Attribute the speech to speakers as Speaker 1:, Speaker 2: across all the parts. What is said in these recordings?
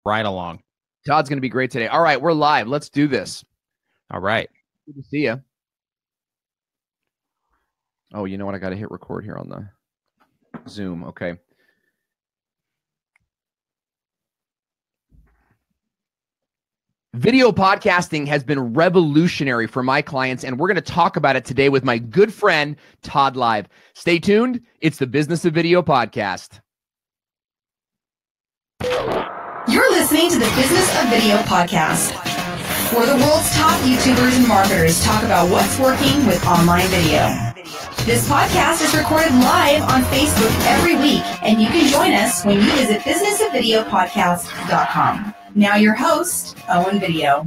Speaker 1: right along.
Speaker 2: Todd's going to be great today. All right, we're live. Let's do this.
Speaker 1: All right.
Speaker 2: Good to see you. Oh, you know what? I got to hit record here on the Zoom. Okay. Video podcasting has been revolutionary for my clients, and we're going to talk about it today with my good friend, Todd Live. Stay tuned. It's the Business of Video podcast.
Speaker 3: You're listening to the Business of Video podcast, where the world's top YouTubers and marketers talk about what's working with online video. This podcast is recorded live on Facebook every week, and you can join us when you visit businessofvideopodcast.com. Now your host, Owen Video.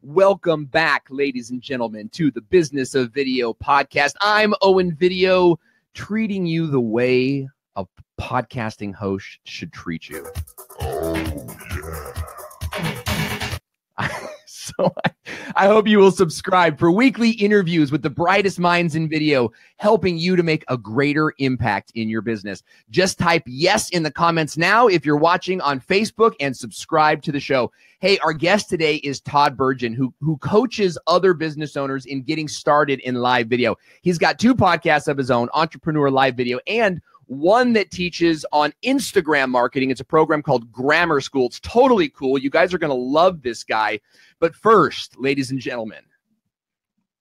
Speaker 2: Welcome back, ladies and gentlemen, to the Business of Video podcast. I'm Owen Video, treating you the way a podcasting host should treat you. Oh, yeah. So I hope you will subscribe for weekly interviews with the brightest minds in video, helping you to make a greater impact in your business. Just type yes in the comments now if you're watching on Facebook and subscribe to the show. Hey, our guest today is Todd Burgin, who coaches other business owners in getting started in live video. He's got 2 podcasts of his own, Entrepreneur Live Video, and one that teaches on Instagram marketing. It's a program called Grammar School. It's totally cool. You guys are going to love this guy. But first, ladies and gentlemen,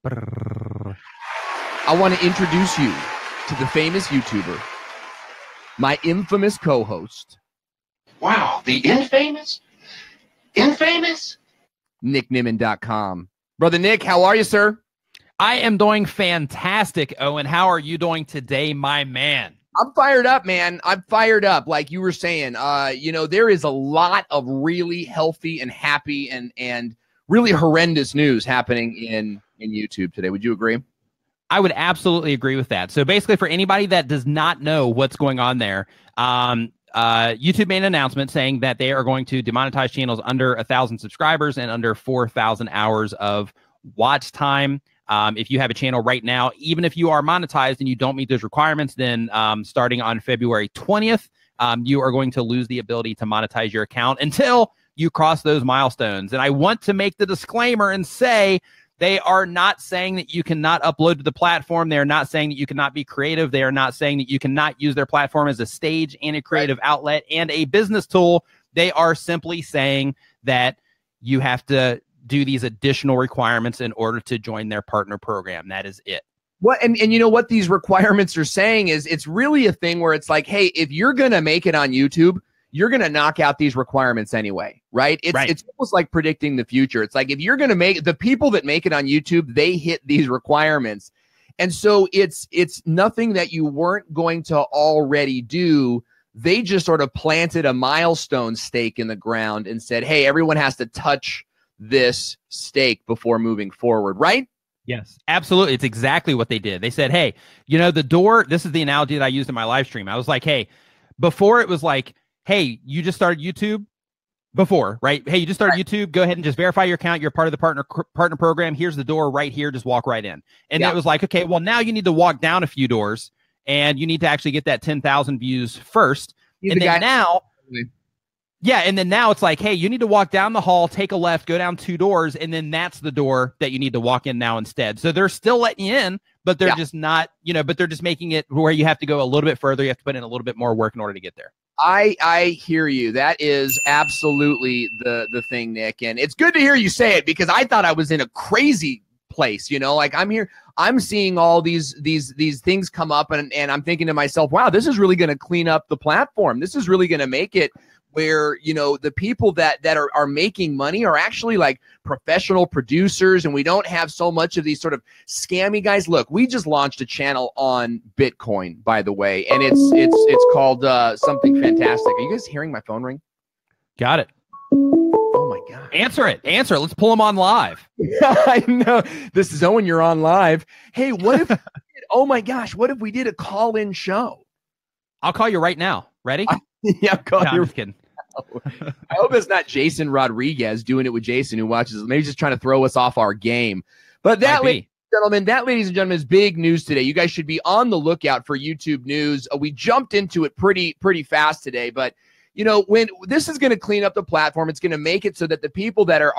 Speaker 2: I want to introduce you to the famous YouTuber, my infamous co-host.
Speaker 4: Wow, the infamous? Infamous?
Speaker 2: NickNimmin.com. Brother Nick, how are you, sir?
Speaker 1: I am doing fantastic, Owen. How are you doing today, my man?
Speaker 2: I'm fired up, man. I'm fired up. Like you were saying, there is a lot of really healthy and happy and really horrendous news happening in YouTube today. Would you agree?
Speaker 1: I would absolutely agree with that. So basically, for anybody that does not know what's going on there, YouTube made an announcement saying that they are going to demonetize channels under 1,000 subscribers and under 4,000 hours of watch time. If you have a channel right now, even if you are monetized and you don't meet those requirements, then starting on February 20th, you are going to lose the ability to monetize your account until you cross those milestones. And I want to make the disclaimer and say they are not saying that you cannot upload to the platform. They are not saying that you cannot be creative. They are not saying that you cannot use their platform as a stage and a creative outlet and a business tool. They are simply saying that you have to do these additional requirements in order to join their partner program. That is it.
Speaker 2: What and you know what these requirements are saying is it's really a thing where it's like, hey, if you're going to make it on YouTube, you're going to knock out these requirements anyway, right? It's almost like predicting the future. It's like if you're going to make the people that make it on YouTube, they hit these requirements. And so it's nothing that you weren't going to already do. They just sort of planted a milestone stake in the ground and said, hey, everyone has to touch this stake before moving forward, right?
Speaker 1: Yes, absolutely. It's exactly what they did. They said, hey, the door, this is the analogy that I used in my live stream. I was like, hey, before it was like, hey, you just started YouTube before, right? Hey, you just started YouTube. Go ahead and just verify your account. You're part of the partner program. Here's the door right here. Just walk right in. And it was like, okay, well, now you need to walk down a few doors and you need to actually get that 10,000 views first. And then now it's like, hey, you need to walk down the hall, take a left, go down 2 doors, and then that's the door that you need to walk in now instead. So they're still letting you in, but they're just not, but they're just making it where you have to go a little bit further. You have to put in a little bit more work in order to get there.
Speaker 2: I hear you. That is absolutely the thing, Nick. And it's good to hear you say it because I thought I was in a crazy place, like I'm here, I'm seeing all these things come up and I'm thinking to myself, wow, this is really going to clean up the platform. This is really going to make it where, the people that are making money are actually like professional producers, and we don't have so much of these sort of scammy guys. Look, we just launched a channel on Bitcoin, by the way, and it's called something fantastic. Are you guys hearing my phone ring?
Speaker 1: Got it.
Speaker 2: Oh my God.
Speaker 1: Answer it. Let's pull them on live.
Speaker 2: I know. This is Owen. You're on live. Hey, what if, oh my gosh, what if we did a call-in show?
Speaker 1: I'll call you right now. Ready?
Speaker 2: Yeah,
Speaker 1: I'm just kidding.
Speaker 2: I hope it's not Jason Rodriguez doing it with Jason who watches. Maybe just trying to throw us off our game. But that, ladies and gentlemen, is big news today. You guys should be on the lookout for YouTube news. We jumped into it pretty fast today, but you know, when this is going to clean up the platform, it's going to make it so that the people that are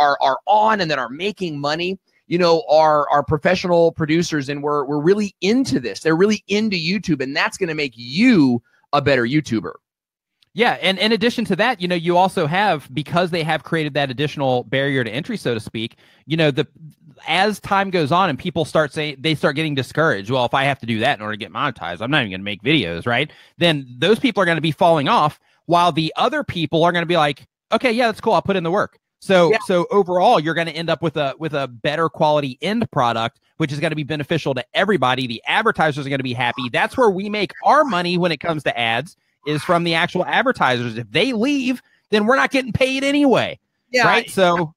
Speaker 2: on and that are making money, you know, are professional producers, and we're really into this. They're really into YouTube, and that's going to make you a better YouTuber.
Speaker 1: Yeah, and in addition to that, you know, you also have, because they have created that additional barrier to entry, so to speak, you know, as time goes on and people start getting discouraged. Well, if I have to do that in order to get monetized, I'm not even going to make videos, right? Then those people are going to be falling off, while the other people are going to be like, okay, yeah, that's cool, I'll put in the work. So overall, you're going to end up with a better quality end product, which is going to be beneficial to everybody. The advertisers are going to be happy. That's where we make our money when it comes to ads, is from the actual advertisers. If they leave, then we're not getting paid anyway. Yeah. Right. So,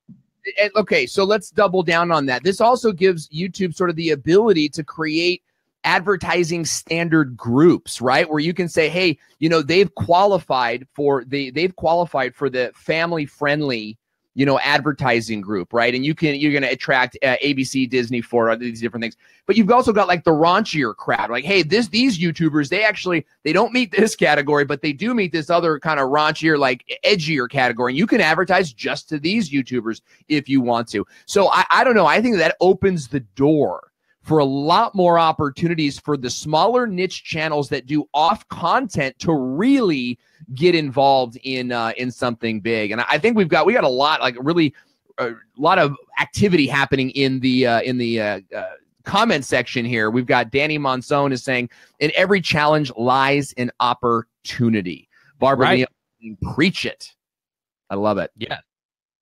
Speaker 2: okay. So let's double down on that. This also gives YouTube sort of the ability to create advertising standard groups, right? Where you can say, hey, you know, they've qualified for the family friendly, you know, advertising group, right? And you're going to attract ABC, Disney for these different things. But you've also got like the raunchier crowd. Like, hey, these YouTubers, they don't meet this category, but they do meet this other kind of raunchier, like edgier category. And you can advertise just to these YouTubers if you want to. So I don't know. I think that opens the door for a lot more opportunities for the smaller niche channels that do off content to really get involved in something big. And I think we got a lot, like really a lot of activity happening in the comment section here. We've got Danny Monson is saying, in every challenge lies an opportunity. Barbara, right. Preach it. I love it.
Speaker 1: Yeah.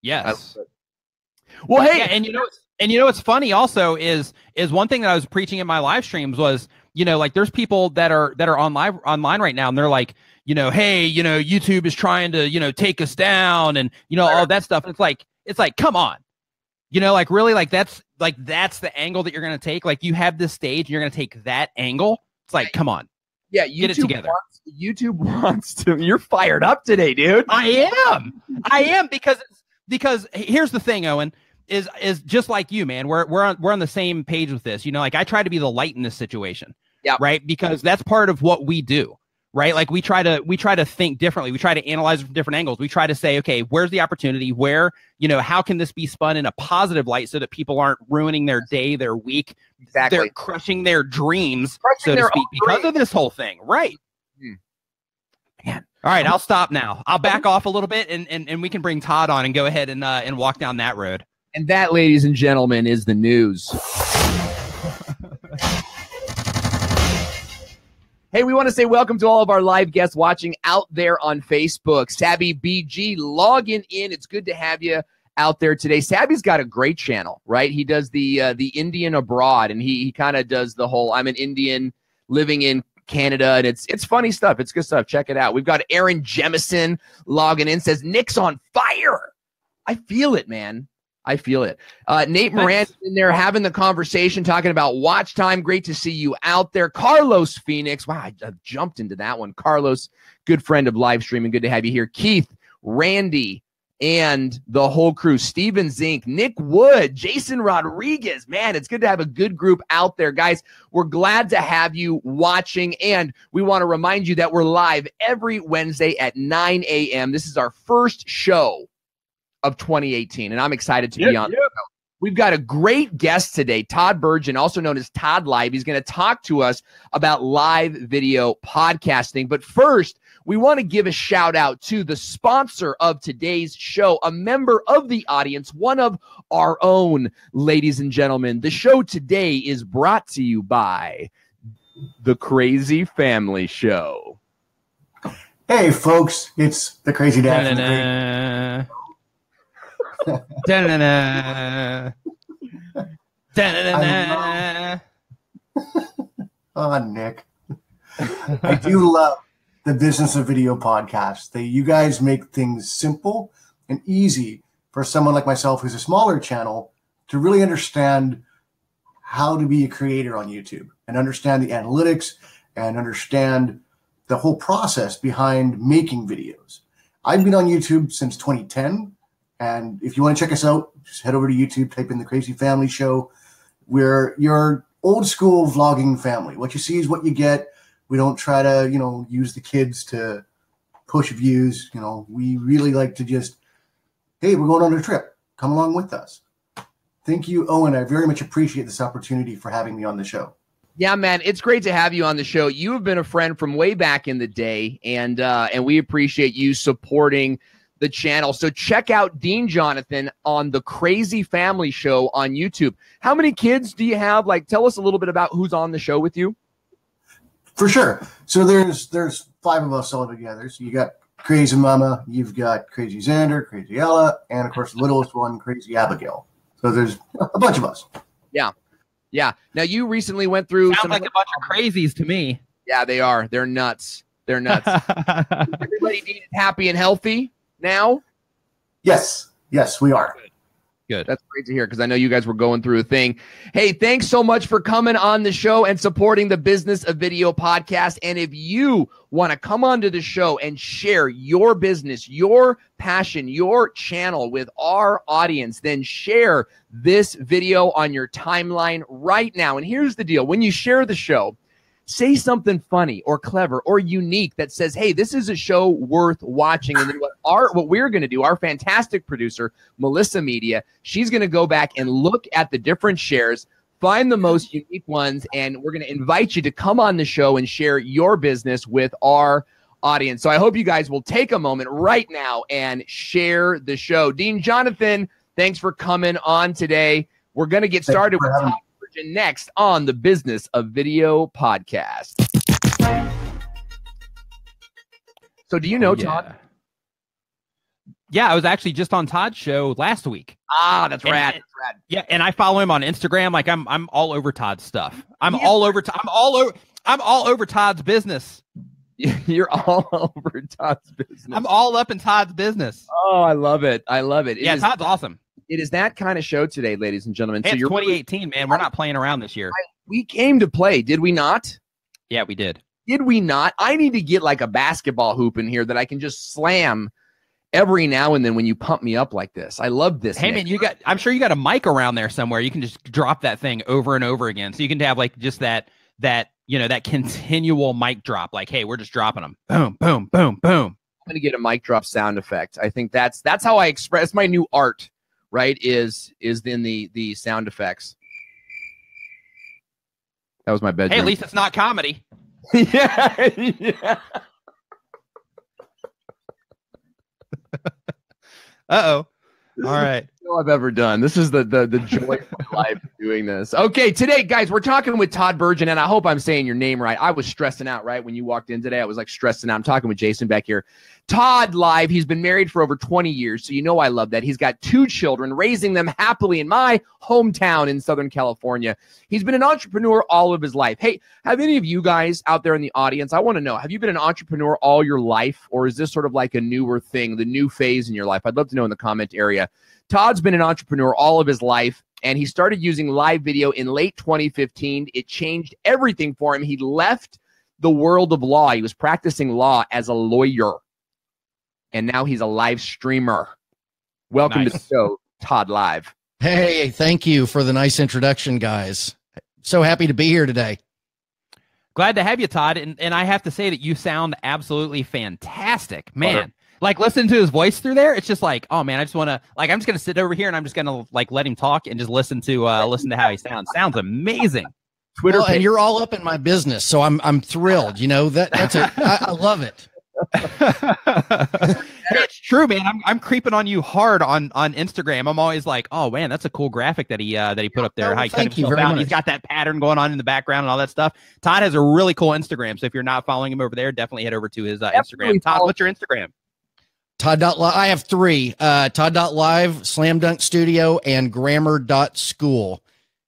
Speaker 1: Yes.
Speaker 2: Well, hey,
Speaker 1: yeah, and you know what's funny also is one thing that I was preaching in my live streams was, you know, like there's people that are online right now, and they're like, you know, hey, you know, YouTube is trying to, you know, take us down, and you know, all that stuff. And it's like, come on, you know, like really, like that's the angle that you're gonna take. Like you have this stage, and you're gonna take that angle. It's like, come on,
Speaker 2: yeah,
Speaker 1: get it together.
Speaker 2: YouTube wants to. You're fired up today, dude.
Speaker 1: I am because here's the thing, Owen. Is just like you, man. We're on the same page with this. You know, like I try to be the light in this situation. Yeah. Right. Because that's part of what we do. Right. Like we try to think differently. We try to analyze it from different angles. We try to say, okay, where's the opportunity? Where, you know, how can this be spun in a positive light so that people aren't ruining their day, their week,
Speaker 2: exactly,
Speaker 1: they're crushing their dreams, so to speak, because of this whole thing. Right. Man. All right. I'll stop now. I'll back off a little bit, and we can bring Todd on and go ahead and walk down that road.
Speaker 2: And that, ladies and gentlemen, is the news. Hey, we want to say welcome to all of our live guests watching out there on Facebook. Savvy BG, logging in. It's good to have you out there today. Savvy's got a great channel, right? He does the Indian abroad, and he kind of does the whole I'm an Indian living in Canada, and it's funny stuff. It's good stuff. Check it out. We've got Aaron Jemison logging in, says Nick's on fire. I feel it, man. I feel it. Nate Moran's in there having the conversation, talking about watch time. Great to see you out there. Carlos Phoenix. Wow, I jumped into that one. Carlos, good friend of live streaming. Good to have you here. Keith, Randy, and the whole crew. Steven Zink, Nick Wood, Jason Rodriguez. Man, it's good to have a good group out there. Guys, we're glad to have you watching, and we want to remind you that we're live every Wednesday at 9 a.m. This is our first show of 2018, and I'm excited to be on. Yep. We've got a great guest today, Todd Burgeon, also known as Todd Live. He's going to talk to us about live video podcasting. But first, we want to give a shout out to the sponsor of today's show, a member of the audience, one of our own, ladies and gentlemen. The show today is brought to you by The Crazy Family Show.
Speaker 5: Hey, folks, it's the Crazy Dad from the Great.
Speaker 1: Da-na-na. Da-na-na.
Speaker 5: Oh, Nick. I do love the business of video podcasts. You guys make things simple and easy for someone like myself who's a smaller channel to really understand how to be a creator on YouTube and understand the analytics and understand the whole process behind making videos. I've been on YouTube since 2010. And if you want to check us out, just head over to YouTube, type in The Crazy Family Show. We're your old school vlogging family. What you see is what you get. We don't try to, use the kids to push views. You know, we really like to just, hey, we're going on a trip. Come along with us. Thank you, Owen. I very much appreciate this opportunity for having me on the show.
Speaker 2: Yeah, man, it's great to have you on the show. You have been a friend from way back in the day, and we appreciate you supporting the channel. So check out Dean Jonathan on the Crazy Family Show on YouTube. How many kids do you have? Like, tell us a little bit about who's on the show with you.
Speaker 5: For sure. So there's 5 of us all together. So you got Crazy Mama, you've got Crazy Xander, Crazy Ella, and of course the littlest one, Crazy Abigail. So there's a bunch of us.
Speaker 2: Yeah. Yeah. Now you recently went through
Speaker 1: Sounds like a bunch of crazies to me.
Speaker 2: Yeah, they are. They're nuts. They're nuts. Everybody happy and healthy now?
Speaker 5: Yes. Yes, we are.
Speaker 2: Good. That's great to hear because I know you guys were going through a thing. Hey, thanks so much for coming on the show and supporting the Business of Video podcast. And if you want to come onto the show and share your business, your passion, your channel with our audience, then share this video on your timeline right now. And here's the deal. When you share the show, say something funny or clever or unique that says, hey, this is a show worth watching. And then what we're going to do, our fantastic producer, Melissa Media, she's going to go back and look at the different shares, find the most unique ones, and we're going to invite you to come on the show and share your business with our audience. So I hope you guys will take a moment right now and share the show. Dean Jonathan, thanks for coming on today. We're going to get started with Todd next on the Business of Video podcast. So do you know Todd?
Speaker 1: Yeah, I was actually just on Todd's show last week.
Speaker 2: Ah, that's rad. That's rad.
Speaker 1: Yeah, and I follow him on Instagram. Like I'm all over Todd's stuff. I'm all over Todd's business.
Speaker 2: You're all over Todd's business.
Speaker 1: I'm all up in Todd's business.
Speaker 2: Oh, I love it. I love it.
Speaker 1: Yeah, Todd's awesome.
Speaker 2: It is that kind of show today, ladies and gentlemen.
Speaker 1: Hey, so you're 2018, man. We're not playing around this year.
Speaker 2: We came to play, did we not?
Speaker 1: Yeah, we did.
Speaker 2: Did we not? I need to get like a basketball hoop in here that I can just slam every now and then when you pump me up like this. I love this.
Speaker 1: Hey, man, I'm sure you got a mic around there somewhere. You can just drop that thing over and over again. So you can have like just that continual mic drop. Like, hey, we're just dropping them. Boom, boom, boom, boom.
Speaker 2: I'm going to get a mic drop sound effect. I think that's how I express my new art. Right, is in the sound effects. That was my bedroom.
Speaker 1: Hey, at least it's not comedy.
Speaker 2: yeah.
Speaker 1: Uh-oh. All right.
Speaker 2: All I've ever done. This is the joy of my life doing this. Okay, today, guys, we're talking with Todd Burgin, and I hope I'm saying your name right. I was stressing out, right? When you walked in today, I was like stressing out. I'm talking with Jason back here. Todd live. He's been married for over 20 years, so you know I love that. He's got 2 children, raising them happily in my hometown in Southern California. He's been an entrepreneur all of his life. Hey, have any of you guys out there in the audience, I want to know, have you been an entrepreneur all your life, or is this sort of like a newer thing, the new phase in your life? I'd love to know in the comment area. Todd's been an entrepreneur all of his life, and he started using live video in late 2015. It changed everything for him. He left the world of law. He was practicing law as a lawyer, and now he's a live streamer. Welcome to the show, Todd Live.
Speaker 6: Hey, thank you for the nice introduction, guys. So happy to be here today.
Speaker 1: Glad to have you, Todd. And I have to say that you sound absolutely fantastic, man. Like, listen to his voice through there. It's just like, oh man, I just want to, like, I'm just going to sit over here and I'm just going to like let him talk and just listen to how he sounds. Sounds amazing.
Speaker 6: Twitter page. And you're all up in my business, so I'm thrilled. You know, I love it.
Speaker 1: It's true, man. I'm creeping on you hard on Instagram. I'm always like, oh man, that's a cool graphic that he put up there.
Speaker 6: Oh, thank you very much.
Speaker 1: He's got that pattern going on in the background and all that stuff. Todd has a really cool Instagram, so if you're not following him over there, definitely head over to his Instagram. Todd, what's your Instagram?
Speaker 6: Todd.live. I have 3. Todd.live, Slam Dunk Studio, and Grammar.school.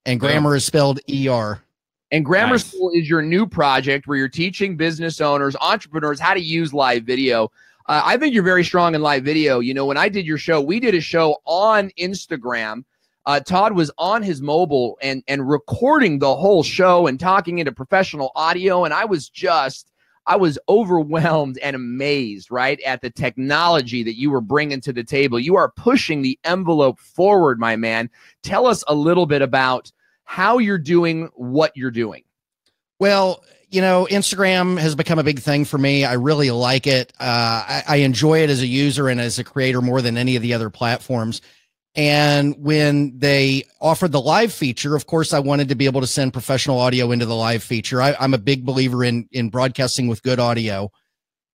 Speaker 6: And grammar is spelled ER.
Speaker 2: And Grammar School is your new project where you're teaching business owners, entrepreneurs, how to use live video. I think you're very strong in live video. You know, when I did your show, we did a show on Instagram. Todd was on his mobile and recording the whole show and talking into professional audio. And I was overwhelmed and amazed, right, at the technology that you were bringing to the table. You are pushing the envelope forward, my man. Tell us a little bit about how you're doing what you're doing.
Speaker 6: Well, Instagram has become a big thing for me. I really like it. I enjoy it as a user and as a creator more than any of the other platforms. And when they offered the live feature, of course, I wanted to be able to send professional audio into the live feature. I'm a big believer in broadcasting with good audio.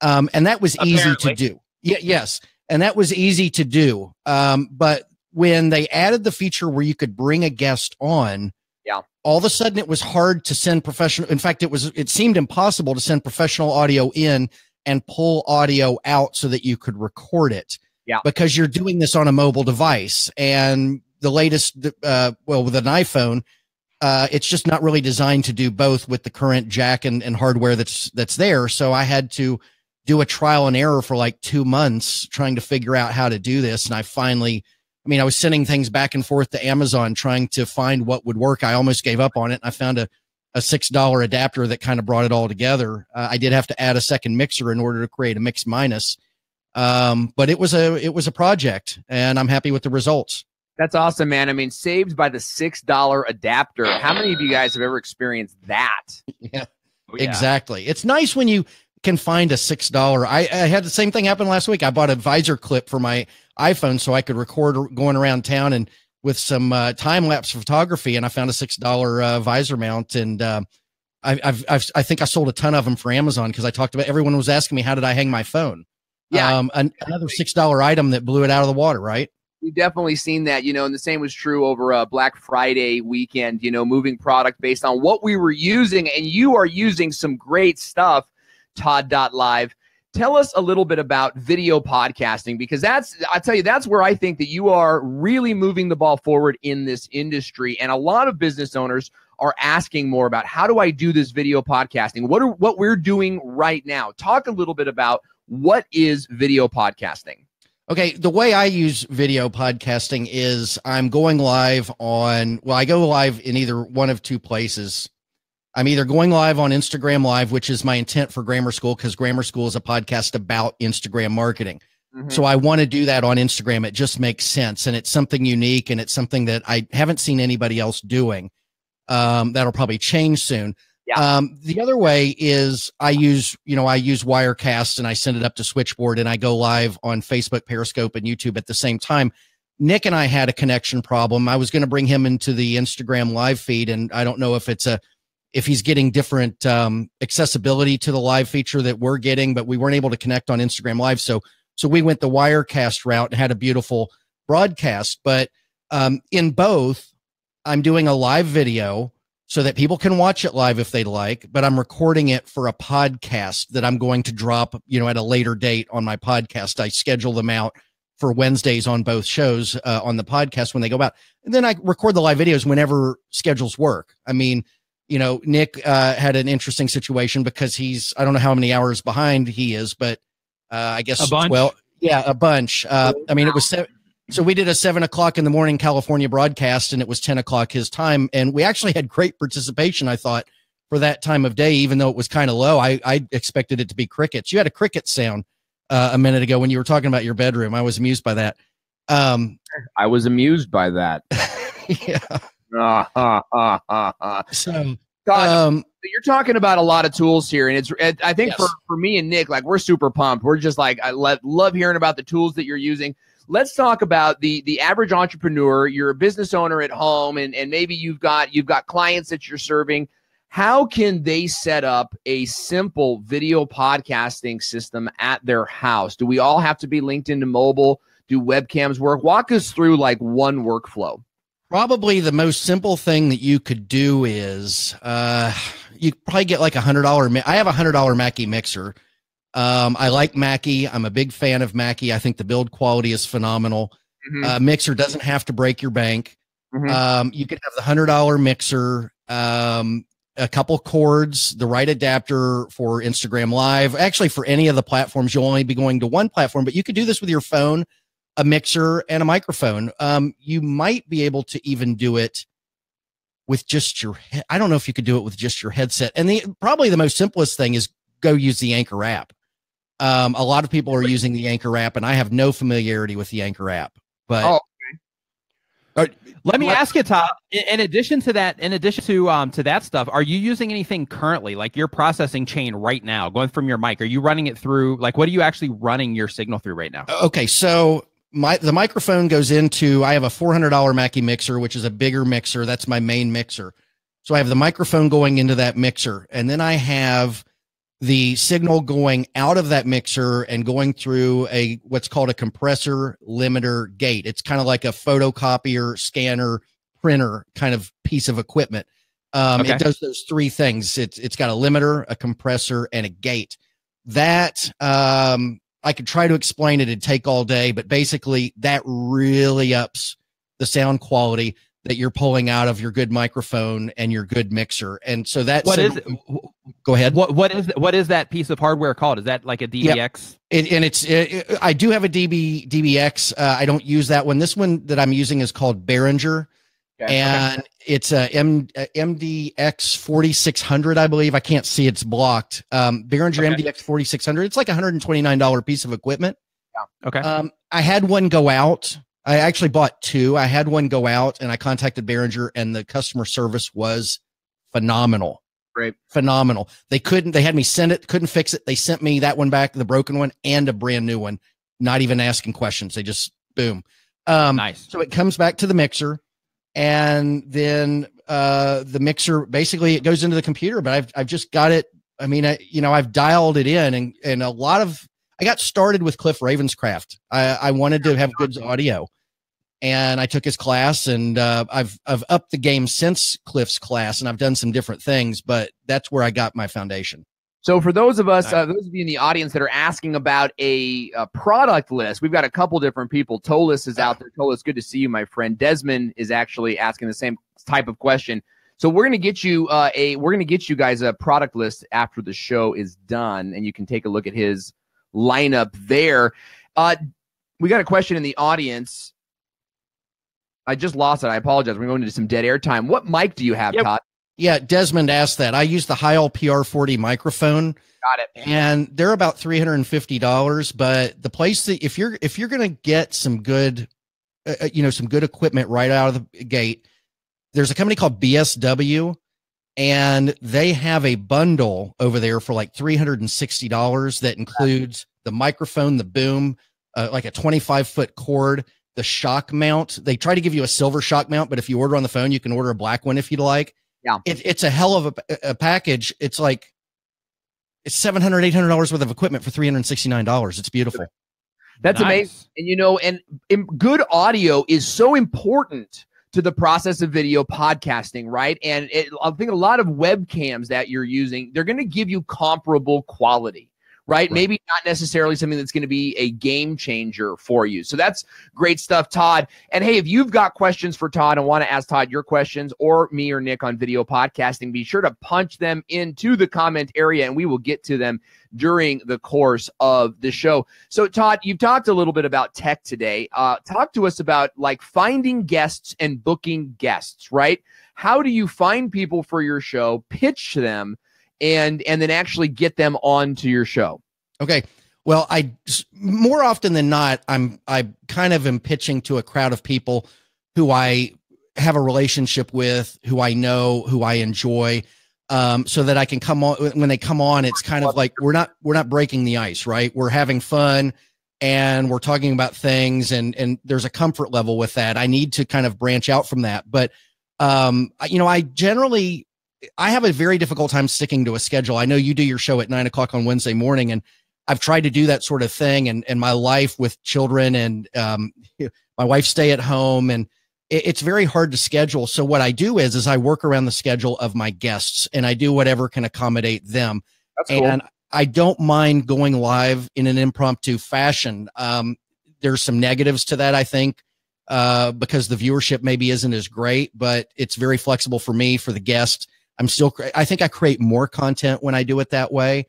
Speaker 6: And that was easy to do. Yes. And that was easy to do. But when they added the feature where you could bring a guest on, all of a sudden it was hard to send professional. In fact, it seemed impossible to send professional audio in and pull audio out so that you could record it. Yeah, because you're doing this on a mobile device, and the latest, with an iPhone, it's just not really designed to do both with the current jack and hardware that's there. So I had to do a trial and error for like 2 months trying to figure out how to do this. And I was sending things back and forth to Amazon trying to find what would work. I almost gave up on it. I found a $6 adapter that kind of brought it all together. I did have to add a second mixer in order to create a mix minus. But it was a project, and I'm happy with the results.
Speaker 2: That's awesome, man. I mean, saved by the $6 adapter. How many of you guys have ever experienced that?
Speaker 6: Yeah, exactly. It's nice when you can find a $6. I had the same thing happen last week. I bought a visor clip for my iPhone so I could record going around town and with some time-lapse photography, and I found a $6 visor mount, and I think I sold a ton of them for Amazon because I talked about, everyone was asking me, how did I hang my phone? Yeah, another $6 item that blew it out of the water, right?
Speaker 2: We've definitely seen that, and the same was true over Black Friday weekend, moving product based on what we were using, and you are using some great stuff, Todd.live. Tell us a little bit about video podcasting, because I tell you, that's where I think that you are really moving the ball forward in this industry. And a lot of business owners are asking more about, how do I do this video podcasting? What we're doing right now. Talk a little bit about what is video podcasting.
Speaker 6: Okay, the way I use video podcasting is I'm going live I go live in either one of two places. I'm either going live on Instagram Live, which is my intent for Grammar School, because Grammar School is a podcast about Instagram marketing. Mm-hmm. So I want to do that on Instagram. It just makes sense. And it's something unique, and it's something that I haven't seen anybody else doing. That'll probably change soon. Yeah. The other way is I use Wirecast, and I send it up to Switchboard, and I go live on Facebook, Periscope, and YouTube at the same time. Nick and I had a connection problem. I was going to bring him into the Instagram Live feed, and I don't know if he's getting different accessibility to the live feature that we're getting, but we weren't able to connect on Instagram Live. So we went the Wirecast route and had a beautiful broadcast. But in both, I'm doing a live video so that people can watch it live if they'd like, but I'm recording it for a podcast that I'm going to drop, at a later date on my podcast. I schedule them out for Wednesdays on both shows on the podcast when they go out. And then I record the live videos whenever schedules work. I mean, Nick had an interesting situation because I don't know how many hours behind he is, but I guess
Speaker 1: a bunch.
Speaker 6: A bunch. It was so we did a 7 o'clock in the morning California broadcast, and it was 10 o'clock his time. And we actually had great participation, I thought, for that time of day, even though it was kind of low. I expected it to be crickets. You had a cricket sound a minute ago when you were talking about your bedroom. I was amused by that.
Speaker 2: I was amused by that.
Speaker 6: Yeah. So,
Speaker 2: you're talking about a lot of tools here, and I think
Speaker 6: yes.
Speaker 2: for me and Nick, like, we're super pumped. We're just like, I love hearing about the tools that you're using. Let's talk about the average entrepreneur. You're a business owner at home, and maybe you've got clients that you're serving. How can they set up a simple video podcasting system at their house? Do we all have to be linked into mobile? Do webcams work? Walk us through like one workflow.
Speaker 6: Probably the most simple thing that you could do is you probably get like $100. I have a $100 Mackie mixer. I like Mackie. I'm a big fan of Mackie. I think the build quality is phenomenal. Mm-hmm. Mixer doesn't have to break your bank. Mm-hmm. You can have the $100 mixer, a couple cords, the right adapter for Instagram Live. Actually, for any of the platforms, you'll only be going to one platform, but you could do this with your phone, a mixer, and a microphone. You might be able to even do it with just your I don't know if you could do it with just your headset. And probably the most simplest thing is go use the Anchor app. A lot of people are using the Anchor app, and I have no familiarity with the Anchor app. But
Speaker 1: Let me ask you, Todd. In addition to that, to that stuff, are you using anything currently, like your processing chain right now, going from your mic? Are you running it through? Like, what are you actually running your signal through right now?
Speaker 6: Okay, so the microphone goes into. I have a $400 Mackie mixer, which is a bigger mixer. That's my main mixer. So I have the microphone going into that mixer, and then I have the signal going out of that mixer and going through what's called a compressor limiter gate. It's kind of like a photocopier, scanner, printer kind of piece of equipment. It does those three things. It's got a limiter, a compressor, and a gate. That I could try to explain it. It'd take all day, but basically that really ups the sound quality that you're pulling out of your good microphone and your good mixer. And so that's
Speaker 1: what is it?
Speaker 6: Go ahead.
Speaker 1: What is that piece of hardware called? Is that like a DBX?
Speaker 6: Yep. I do have a DBX. I don't use that one. This one that I'm using is called Behringer. And it's a MDX 4600, I believe. I can't see, it's blocked. Behringer MDX 4600. It's like a $129 piece of equipment.
Speaker 1: Yeah. Okay.
Speaker 6: I had one go out. I actually bought two. I had one go out, and I contacted Behringer, and the customer service was phenomenal.
Speaker 2: Great.
Speaker 6: Phenomenal. They had me send it, couldn't fix it. They sent me that one back, the broken one, and a brand new one, not even asking questions. They just, boom.
Speaker 1: Nice.
Speaker 6: So it comes back to the mixer, and then the mixer, basically it goes into the computer, but I've just got it. I mean, I've dialed it in, and a lot of, I got started with Cliff Ravenscraft. I wanted to have good audio, and I took his class, and I've upped the game since Cliff's class, and I've done some different things, but that's where I got my foundation.
Speaker 2: So for those of us, those of you in the audience that are asking about a product list, we've got a couple different people. Tolis is out there. Tolis, good to see you, my friend. Desmond is actually asking the same type of question. So we're gonna get you guys a product list after the show is done, and you can take a look at his lineup there. We got a question in the audience. I just lost it. I apologize. We're going into some dead air time. What mic do you have, Todd?
Speaker 6: Yeah, Desmond asked that. I use the Heil PR40 microphone.
Speaker 2: Got it.
Speaker 6: And they're about $350. But the place that if you're going to get some good, some good equipment right out of the gate, there's a company called BSW. And they have a bundle over there for like $360 that includes the microphone, the boom, like a 25-foot cord, the shock mount. They try to give you a silver shock mount, but if you order on the phone, you can order a black one if you'd like.
Speaker 2: Yeah,
Speaker 6: it's a hell of a package. It's $700, $800 worth of equipment for $369. It's beautiful.
Speaker 2: That's nice. Amazing. And good audio is so important to the process of video podcasting, right? And I think a lot of webcams that you're using, they're going to give you comparable quality, right? Maybe not necessarily something that's going to be a game changer for you. So that's great stuff, Todd. And hey, if you've got questions for Todd and want to ask Todd your questions, or me or Nick on video podcasting, be sure to punch them into the comment area, and we will get to them during the course of the show. So Todd, you've talked a little bit about tech today. Talk to us about like finding guests and booking guests, right? How do you find people for your show, pitch them, and then actually get them onto your show?
Speaker 6: Okay. Well, more often than not, I kind of am pitching to a crowd of people who I have a relationship with, who I know, who I enjoy, so that I can come on. When they come on, it's kind of like we're not breaking the ice, right? We're having fun and we're talking about things, and there's a comfort level with that. I need to kind of branch out from that, but I have a very difficult time sticking to a schedule. I know you do your show at 9 o'clock on Wednesday morning, and I've tried to do that sort of thing. And my life with children and my wife stay at home, and it's very hard to schedule. So what I do is I work around the schedule of my guests, and I do whatever can accommodate them.
Speaker 2: That's cool.
Speaker 6: And I don't mind going live in an impromptu fashion. There's some negatives to that, I think, because the viewership maybe isn't as great, but it's very flexible for me, for the guest. I think I create more content when I do it that way.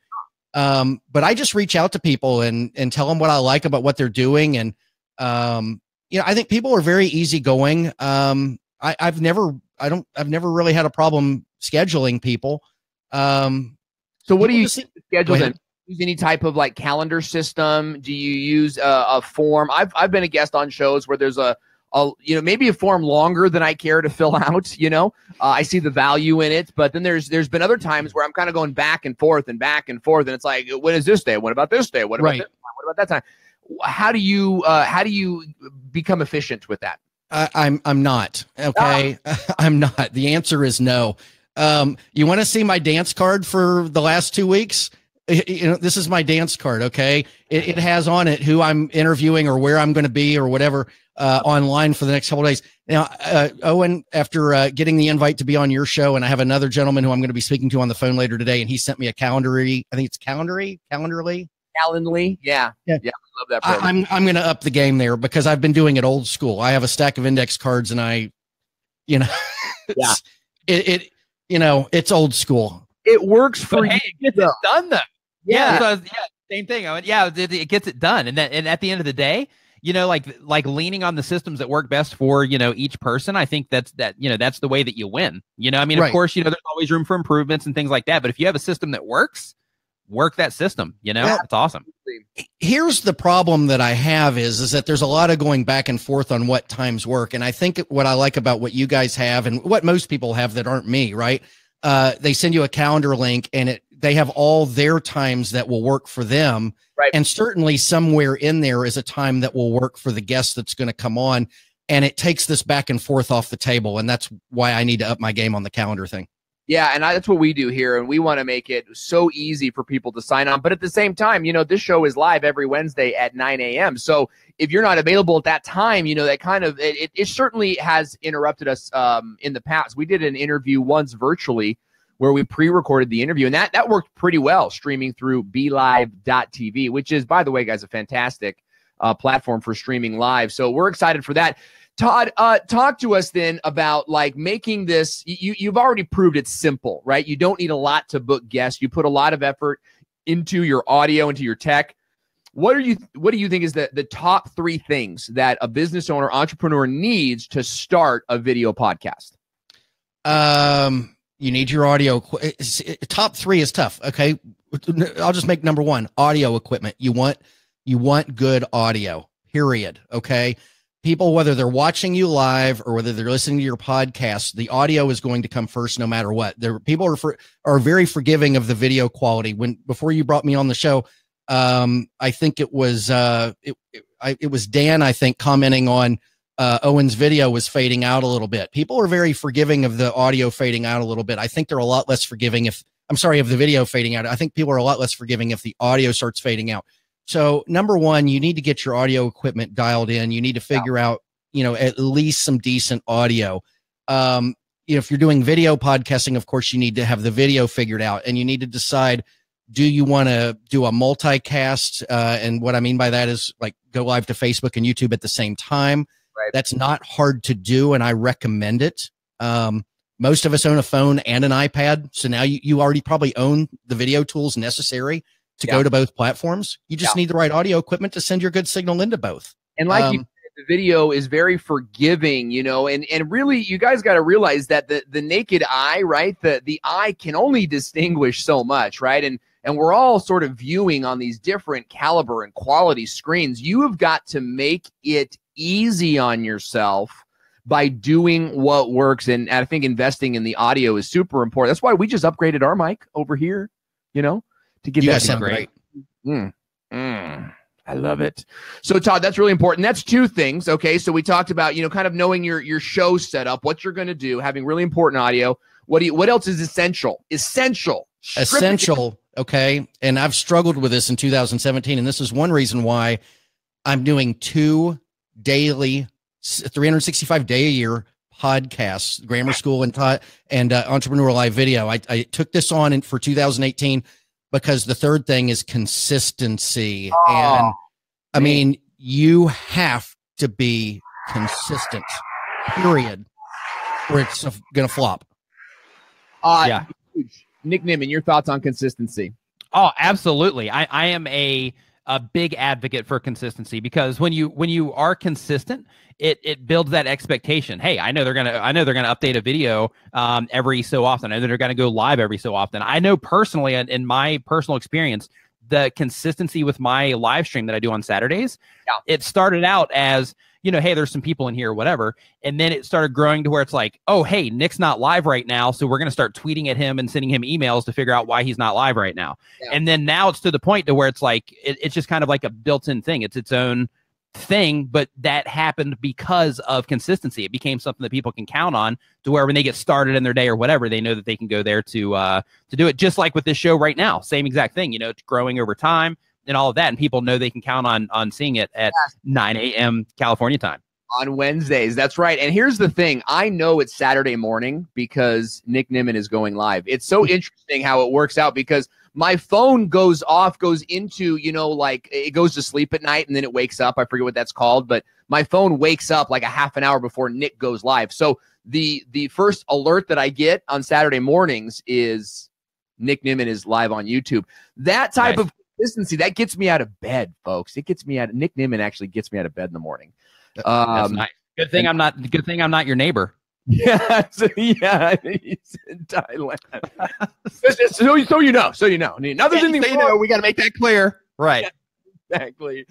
Speaker 6: But I just reach out to people and tell them what I like about what they're doing. And, I think people are very easygoing. I've never really had a problem scheduling people.
Speaker 2: So what do you schedule them? Use any type of like calendar system? Do you use a form? I've been a guest on shows where there's a maybe a form longer than I care to fill out. I see the value in it, but then there's been other times where I'm kind of going back and forth, and it's like, what is this day? What about this day? What about this time? What about that time? How do you become efficient with that?
Speaker 6: I'm not. Okay. I'm not. The answer is no. You want to see my dance card for the last 2 weeks? This is my dance card. Okay. It has on it who I'm interviewing or where I'm going to be or whatever, online for the next couple of days. Now, Owen, after getting the invite to be on your show, and I have another gentleman who I'm going to be speaking to on the phone later today, and he sent me a Calendarly. I think it's Calendarly.
Speaker 2: Yeah. I love that program.
Speaker 6: I'm going to up the game there because I've been doing it old school. I have a stack of index cards, and it's old school.
Speaker 2: It works for you.
Speaker 1: Hey, it gets it done though. Yeah. Same thing. It gets it done. And at the end of the day, like leaning on the systems that work best for, each person. I think that's the way that you win. Of course, there's always room for improvements and things like that. But if you have a system that works, work that system. It's awesome.
Speaker 6: Here's the problem that I have is that there's a lot of going back and forth on what times work. And I think what I like about what you guys have and what most people have that aren't me, right? They send you a calendar link and they have all their times that will work for them.
Speaker 2: Right.
Speaker 6: And certainly somewhere in there is a time that will work for the guest that's going to come on. And it takes this back and forth off the table. And that's why I need to up my game on the calendar thing.
Speaker 2: Yeah, and that's what we do here, and we want to make it so easy for people to sign on. But at the same time, this show is live every Wednesday at 9 a.m. So if you're not available at that time, that kind of it certainly has interrupted us in the past. We did an interview once virtually where we pre-recorded the interview, and that worked pretty well, streaming through BeLive.tv, which is, by the way, guys, a fantastic platform for streaming live. So we're excited for that. Todd, talk to us then about like making this. You've already proved it's simple, right? You don't need a lot to book guests. You put a lot of effort into your audio, into your tech. What do you think is the top 3 things that a business owner, entrepreneur needs to start a video podcast?
Speaker 6: You need your audio. Top 3 is tough. Okay, I'll just make number 1: audio equipment. You want good audio. Period. Okay. People, whether they're watching you live or whether they're listening to your podcast, the audio is going to come first, no matter what. People are very forgiving of the video quality. Before you brought me on the show, I think it was Dan, I think, commenting on Owen's video was fading out a little bit. People are very forgiving of the audio fading out a little bit. I think they're a lot less forgiving of the video fading out. I think people are a lot less forgiving if the audio starts fading out. So number 1, you need to get your audio equipment dialed in. You need to figure out, at least some decent audio. If you're doing video podcasting, of course, you need to have the video figured out, and you need to decide, do you want to do a multicast? And what I mean by that is like go live to Facebook and YouTube at the same time.
Speaker 2: Right.
Speaker 6: That's not hard to do, and I recommend it. Most of us own a phone and an iPad. So now you already probably own the video tools necessary to go to both platforms. You just need the right audio equipment to send your good signal into both.
Speaker 2: And like you said, the video is very forgiving, and really you guys got to realize that the naked eye, right? The eye can only distinguish so much, right? And we're all sort of viewing on these different caliber and quality screens. You have got to make it easy on yourself by doing what works. And I think investing in the audio is super important. That's why we just upgraded our mic over here, to get that
Speaker 6: sound great.
Speaker 2: I love it. So Todd, that's really important. That's 2 things. Okay. So we talked about, kind of knowing your show setup, what you're going to do, having really important audio. What else is essential? Essential.
Speaker 6: Okay. And I've struggled with this in 2017. And this is one reason why I'm doing 2 daily, 365 day a year podcasts, Grammar School and Entrepreneur Live Video. I took this on for 2018 because the third thing is consistency. And I mean, you have to be consistent, period, or it's going to flop.
Speaker 2: Nick Nimmin, your thoughts on consistency?
Speaker 1: Oh, absolutely. I am a big advocate for consistency, because when you are consistent, it builds that expectation. Hey, I know they're gonna update a video every so often. I know they're gonna go live every so often. I know personally, in my personal experience, the consistency with my live stream that I do on Saturdays.
Speaker 2: Yeah.
Speaker 1: It started out as, you know, hey, there's some people in here or whatever. And then it started growing to where it's like, oh, hey, Nick's not live right now. So we're going to start tweeting at him and sending him emails to figure out why he's not live right now.
Speaker 2: Yeah.
Speaker 1: And then now it's to the point to where it's like, it's just kind of like a built-in thing. It's its own thing, but that happened because of consistency. It became something that people can count on to where when they get started in their day or whatever, they know that they can go there to do it. Just like with this show right now, same exact thing, you know, it's growing over time and all of that. And people know they can count on seeing it at 9 a.m. California time.
Speaker 2: On Wednesdays. That's right. And here's the thing. I know it's Saturday morning because Nick Nimmin is going live. It's so interesting how it works out because my phone goes into, you know, like it goes to sleep at night and then it wakes up. I forget what that's called, but my phone wakes up like a half an hour before Nick goes live. So the first alert that I get on Saturday mornings is Nick Nimmin is live on YouTube. That type of consistency, that gets me out of bed, folks. It gets me out. Nick Nimmin actually gets me out of bed in the morning.
Speaker 1: That's nice. Good thing I'm not your neighbor.
Speaker 2: Yeah, yeah, he's in Thailand. so you know. Nothing's in the
Speaker 1: we got to make that clear, right?
Speaker 2: Yeah, exactly.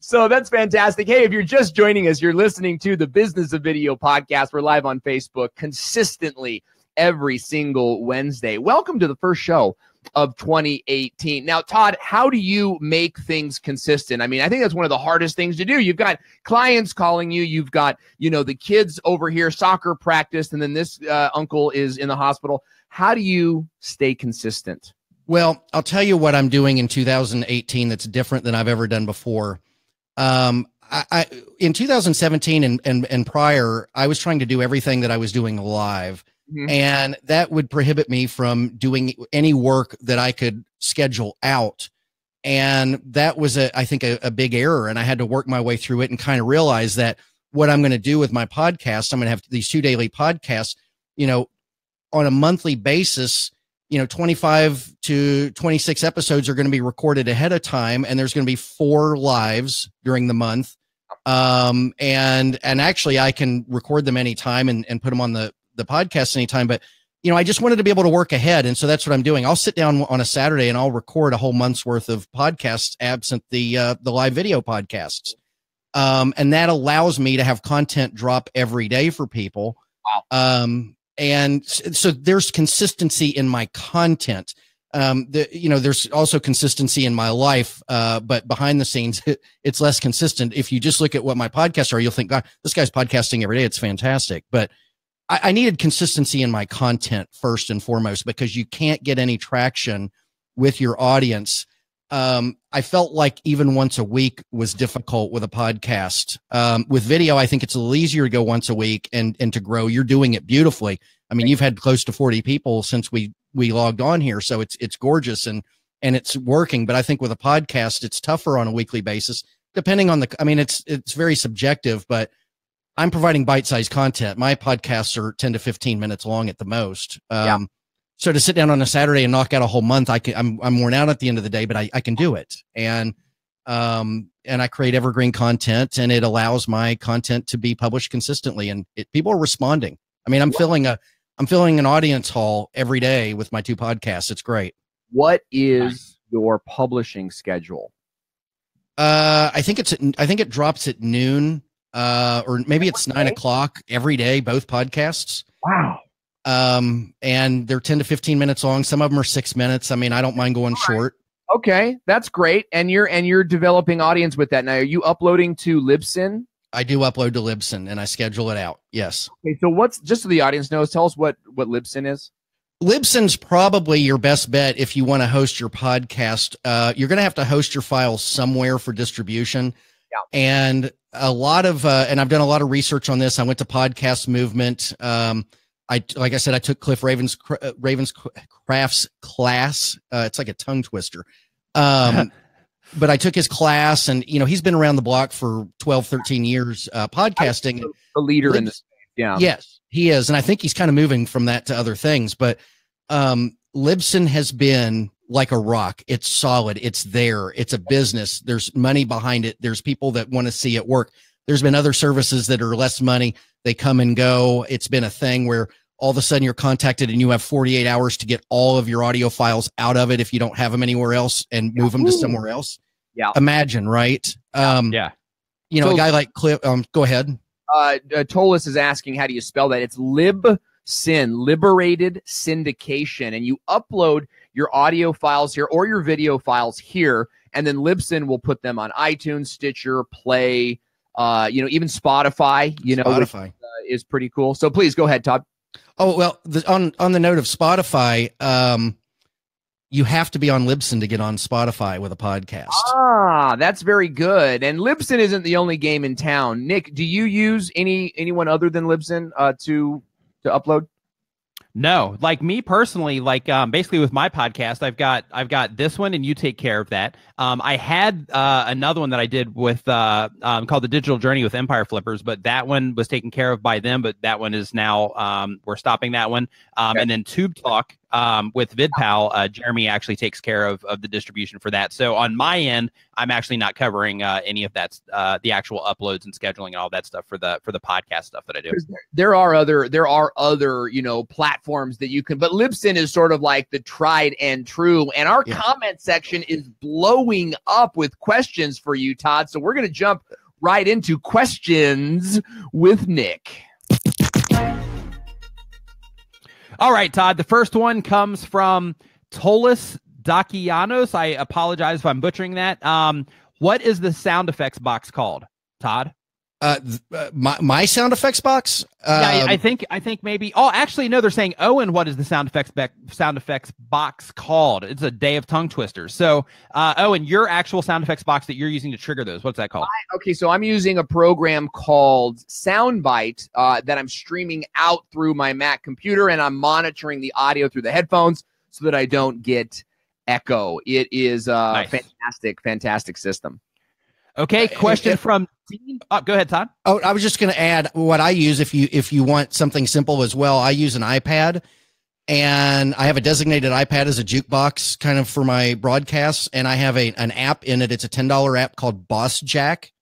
Speaker 2: So that's fantastic. Hey, if you're just joining us, you're listening to the Business of Video podcast. We're live on Facebook consistently every single Wednesday. Welcome to the first show of 2018. Now, Todd, how do you make things consistent? I mean, I think that's one of the hardest things to do. You've got clients calling you. You've got, you know, the kids over here, soccer practice, and then this uncle is in the hospital. How do you stay consistent?
Speaker 6: Well, I'll tell you what I'm doing in 2018 that's different than I've ever done before. I in 2017 and prior, I was trying to do everything that I was doing live. Mm-hmm. And that would prohibit me from doing any work that I could schedule out. And that was, I think, a big error. And I had to work my way through it and kind of realize that what I'm going to do with my podcast, I'm going to have these 2 daily podcasts, you know, on a monthly basis, you know, 25 to 26 episodes are going to be recorded ahead of time. And there's going to be 4 lives during the month. And actually I can record them anytime and put them on the podcast anytime, but you know, I just wanted to be able to work ahead. And so that's what I'm doing. I'll sit down on a Saturday and I'll record a whole month's worth of podcasts absent the live video podcasts. And that allows me to have content drop every day for people. Wow. And so there's consistency in my content. You know, there's also consistency in my life, but behind the scenes, it's less consistent. If you just look at what my podcasts are, you'll think, God, this guy's podcasting every day. It's fantastic. But I needed consistency in my content first and foremost, because you can't get any traction with your audience. I felt like even once a week was difficult with a podcast. With video, I think it's a little easier to go once a week and to grow. You're doing it beautifully. I mean, you've had close to 40 people since we logged on here. So it's gorgeous and it's working. But I think with a podcast, it's tougher on a weekly basis, depending on I mean, it's very subjective, but I'm providing bite-sized content. My podcasts are 10 to 15 minutes long at the most. So to sit down on a Saturday and knock out a whole month, I'm worn out at the end of the day, but I can do it. And I create evergreen content, and it allows my content to be published consistently, and people are responding. I mean, I'm filling an audience hall every day with my 2 podcasts. It's great.
Speaker 2: What is your publishing schedule?
Speaker 6: I think it drops at noon. Or maybe it's 9 o'clock every day, both podcasts.
Speaker 2: Wow.
Speaker 6: And they're 10 to 15 minutes long. Some of them are 6 minutes. I mean, I don't mind going short.
Speaker 2: Okay. That's great. And you're developing audience with that. Now, are you uploading to Libsyn?
Speaker 6: I do upload to Libsyn and I schedule it out. Yes.
Speaker 2: Okay. So just so the audience knows, tell us what Libsyn is.
Speaker 6: Libsyn's probably your best bet if you want to host your podcast. You're going to have to host your files somewhere for distribution. Yeah. And a lot of, and I've done a lot of research on this. I went to Podcast Movement. Like I said, I took Cliff Ravenscraft's class. It's like a tongue twister. But I took his class, and, you know, he's been around the block for 12, 13 years, podcasting.
Speaker 2: A leader in this. Yeah.
Speaker 6: Yes, he is. And I think he's kind of moving from that to other things, but, Libsyn has been like a rock. It's solid. It's there. It's a business. There's money behind it. There's people that want to see it work. There's been other services that are less money. They come and go. It's been a thing where all of a sudden you're contacted and you have 48 hours to get all of your audio files out of it if you don't have them anywhere else and move them to somewhere else.
Speaker 2: Yeah.
Speaker 6: Imagine, right?
Speaker 1: Yeah.
Speaker 6: You know,
Speaker 2: So-
Speaker 6: a guy like Cliff, go ahead.
Speaker 2: Tolis is asking, how do you spell that? It's Libsyn, Liberated Syndication. And you upload your audio files here or your video files here, and then Libsyn will put them on iTunes, Stitcher, Play, even Spotify,
Speaker 6: Spotify.
Speaker 2: which is pretty cool. So please go ahead, Todd.
Speaker 6: Oh, well, on the note of Spotify, you have to be on Libsyn to get on Spotify with a podcast.
Speaker 2: Ah, that's very good. And Libsyn isn't the only game in town. Nick, do you use anyone other than Libsyn to upload?
Speaker 1: No, like me personally, like basically with my podcast, I've got this one, and you take care of that. I had another one that I did with called The Digital Journey with Empire Flippers, but that one was taken care of by them. But that one is now we're stopping that one.
Speaker 2: Okay.
Speaker 1: And then Tube Talk with VidPal, Jeremy actually takes care of the distribution for that. So on my end, I'm actually not covering any of that, the actual uploads and scheduling and all that stuff for the podcast stuff that I do.
Speaker 2: There are other platforms that you can, but Libsyn is sort of like the tried and true. And our comment section is blowing up with questions for you, Todd. So we're going to jump right into questions with Nick.
Speaker 1: All right, Todd. The first one comes from Tolis Dakianos. I apologize if I'm butchering that. What is the sound effects box called, Todd?
Speaker 6: My sound effects box.
Speaker 1: Yeah, I think maybe. Oh, actually, no. They're saying, Owen, what is the sound effects box called? It's a day of tongue twisters. So, Owen, your actual sound effects box that you're using to trigger those, what's that called?
Speaker 2: Okay, so I'm using a program called Soundbite that I'm streaming out through my Mac computer, and I'm monitoring the audio through the headphones so that I don't get echo. It is a fantastic system.
Speaker 1: Okay, question from Dean. Oh, go ahead, Todd.
Speaker 6: Oh, I was just going to add what I use if you want something simple as well. I use an iPad, and I have a designated iPad as a jukebox kind of for my broadcasts, and I have an app in it. It's a $10 app called Boss Jack,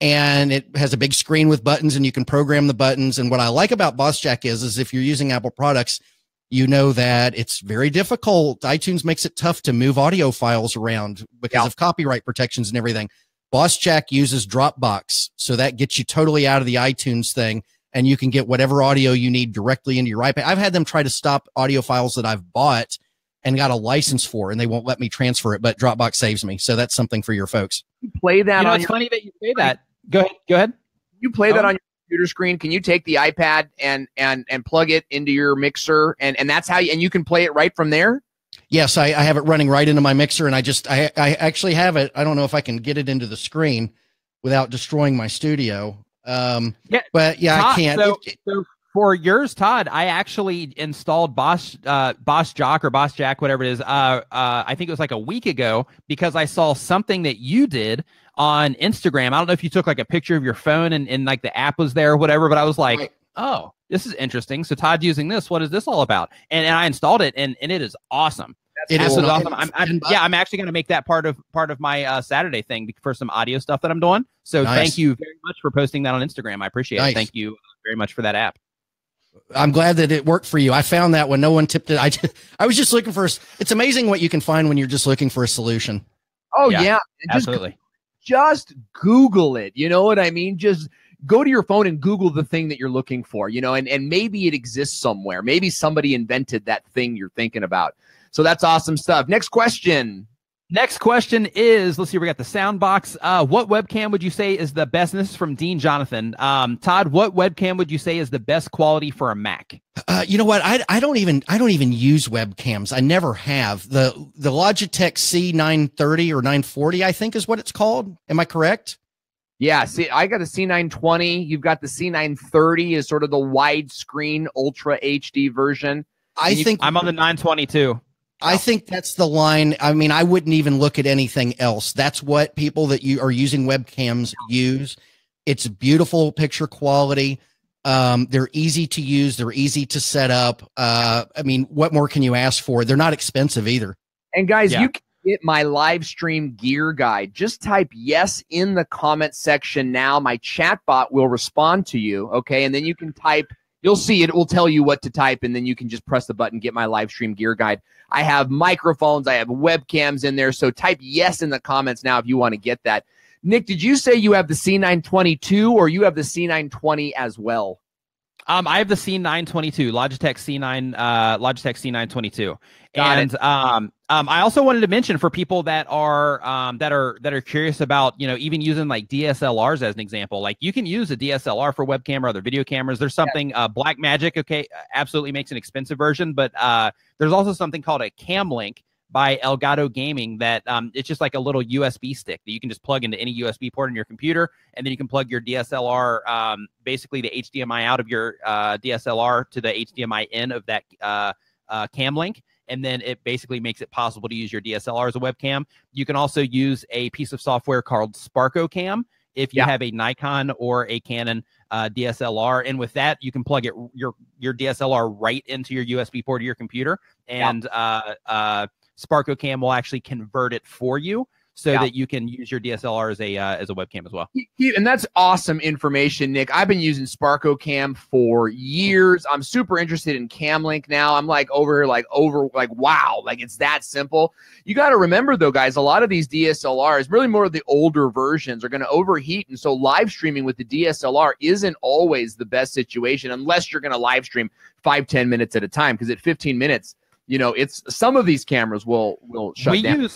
Speaker 6: and it has a big screen with buttons, and you can program the buttons. And what I like about Boss Jack is if you're using Apple products, you know that it's very difficult. iTunes makes it tough to move audio files around because of copyright protections and everything. Boss Jack uses Dropbox, so that gets you totally out of the iTunes thing, and you can get whatever audio you need directly into your iPad. I've had them try to stop audio files that I've bought and got a license for, and they won't let me transfer it, but Dropbox saves me. So that's something for your folks.
Speaker 2: You play that on
Speaker 1: it's funny that you say that. Go ahead.
Speaker 2: You play that on your computer screen. Can you take the iPad and plug it into your mixer, and that's how you can play it right from there?
Speaker 6: Yes, I have it running right into my mixer, and I actually have it. I don't know if I can get it into the screen without destroying my studio. But
Speaker 1: Todd,
Speaker 6: I can't.
Speaker 1: So for yours, Todd, I actually installed Boss Jock or Boss Jack, whatever it is. I think it was like a week ago because I saw something that you did on Instagram. I don't know if you took like a picture of your phone and like the app was there or whatever, but I was like, oh, this is interesting. So Todd's using this. What is this all about? And I installed it, and it is awesome.
Speaker 6: It is
Speaker 1: awesome. I'm actually going to make that part of my Saturday thing for some audio stuff that I'm doing. So Thank you very much for posting that on Instagram. I appreciate it. Thank you very much for that app.
Speaker 6: I'm glad that it worked for you. I found that when no one tipped it. I was just looking for. It's amazing what you can find when you're just looking for a solution.
Speaker 2: Oh yeah,
Speaker 1: absolutely.
Speaker 2: Just Google it. You know what I mean? Just go to your phone and Google the thing that you're looking for, and maybe it exists somewhere. Maybe somebody invented that thing you're thinking about. So that's awesome stuff. Next question.
Speaker 1: Next question is, let's see, we got the sound box. What webcam would you say is the best? And this is from Dean Jonathan. Todd, what webcam would you say is the best quality for a Mac?
Speaker 6: You know what? I don't even use webcams. I never have. The Logitech C930 or 940, I think is what it's called. Am I correct?
Speaker 2: Yeah, see, I got a C920. You've got the C930 is sort of the widescreen Ultra HD version.
Speaker 6: I think
Speaker 1: I'm on the 922.
Speaker 6: I think that's the line. I mean, I wouldn't even look at anything else. That's what people that you are using webcams use. It's beautiful picture quality. They're easy to use. They're easy to set up. I mean, what more can you ask for? They're not expensive either.
Speaker 2: And guys, you can get my live stream gear guide. Just type yes in the comment section now. My chat bot will respond to you. Okay. And then you can type You'll see it will tell you what to type, and then you can just press the button, get my live stream gear guide. I have microphones, I have webcams in there, so type yes in the comments now if you want to get that. Nick, did you say you have the C922 or you have the C920 as well?
Speaker 1: I have the C922, Logitech C922. And I also wanted to mention for people that are curious about, even using like DSLRs as an example, like you can use a DSLR for webcam or other video cameras. There's something Blackmagic, absolutely makes an expensive version, but there's also something called a Cam Link by Elgato Gaming that it's just like a little USB stick that you can just plug into any USB port in your computer, and then you can plug your DSLR, basically the HDMI out of your DSLR to the HDMI in of that Cam Link, and then it basically makes it possible to use your DSLR as a webcam. You can also use a piece of software called Sparko Cam if you have a Nikon or a Canon DSLR, and with that you can plug your DSLR right into your USB port of your computer, and Sparko Cam will actually convert it for you so that you can use your DSLR as a webcam as well.
Speaker 2: And that's awesome information, Nick. I've been using Sparko Cam for years. I'm super interested in Cam Link now. I'm like wow, like it's that simple. You got to remember though, guys, a lot of these DSLRs, really more of the older versions, are going to overheat, and so live streaming with the DSLR isn't always the best situation unless you're going to live stream 5-10 minutes at a time, because at 15 minutes, it's some of these cameras will shut down.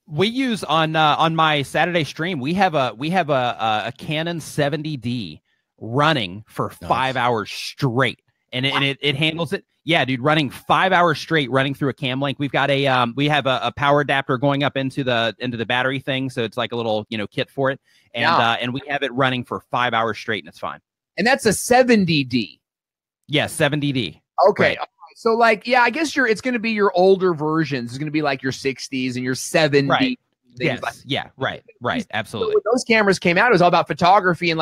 Speaker 1: We use on my Saturday stream, we have a Canon 70D running for 5 hours straight, and it handles it. Yeah, dude, running 5 hours straight, running through a Cam Link. We've got we have a power adapter going up into the battery thing, so it's like a little kit for it, and we have it running for 5 hours straight, and it's fine.
Speaker 2: And that's a 70D.
Speaker 1: Yeah, 70D.
Speaker 2: Okay. Right. So I guess it's going to be your older versions. It's going to be like your 60s and your 70s.
Speaker 1: Right. Yes. Right. Absolutely.
Speaker 2: So when those cameras came out, it was all about photography and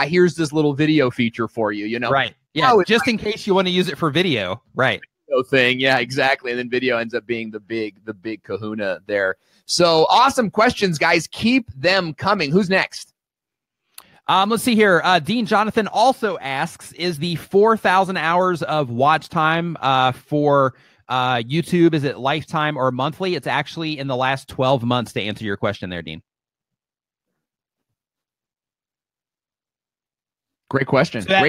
Speaker 2: here's this little video feature for you,
Speaker 1: Right. Yeah. Just in case you want to use it for video. Right.
Speaker 2: Video thing. Yeah, exactly. And then video ends up being the big kahuna there. So awesome questions, guys. Keep them coming. Who's next?
Speaker 1: Let's see here. Dean Jonathan also asks, is the 4,000 hours of watch time for YouTube, is it lifetime or monthly? It's actually in the last 12 months, to answer your question there, Dean.
Speaker 2: Great question.
Speaker 1: So that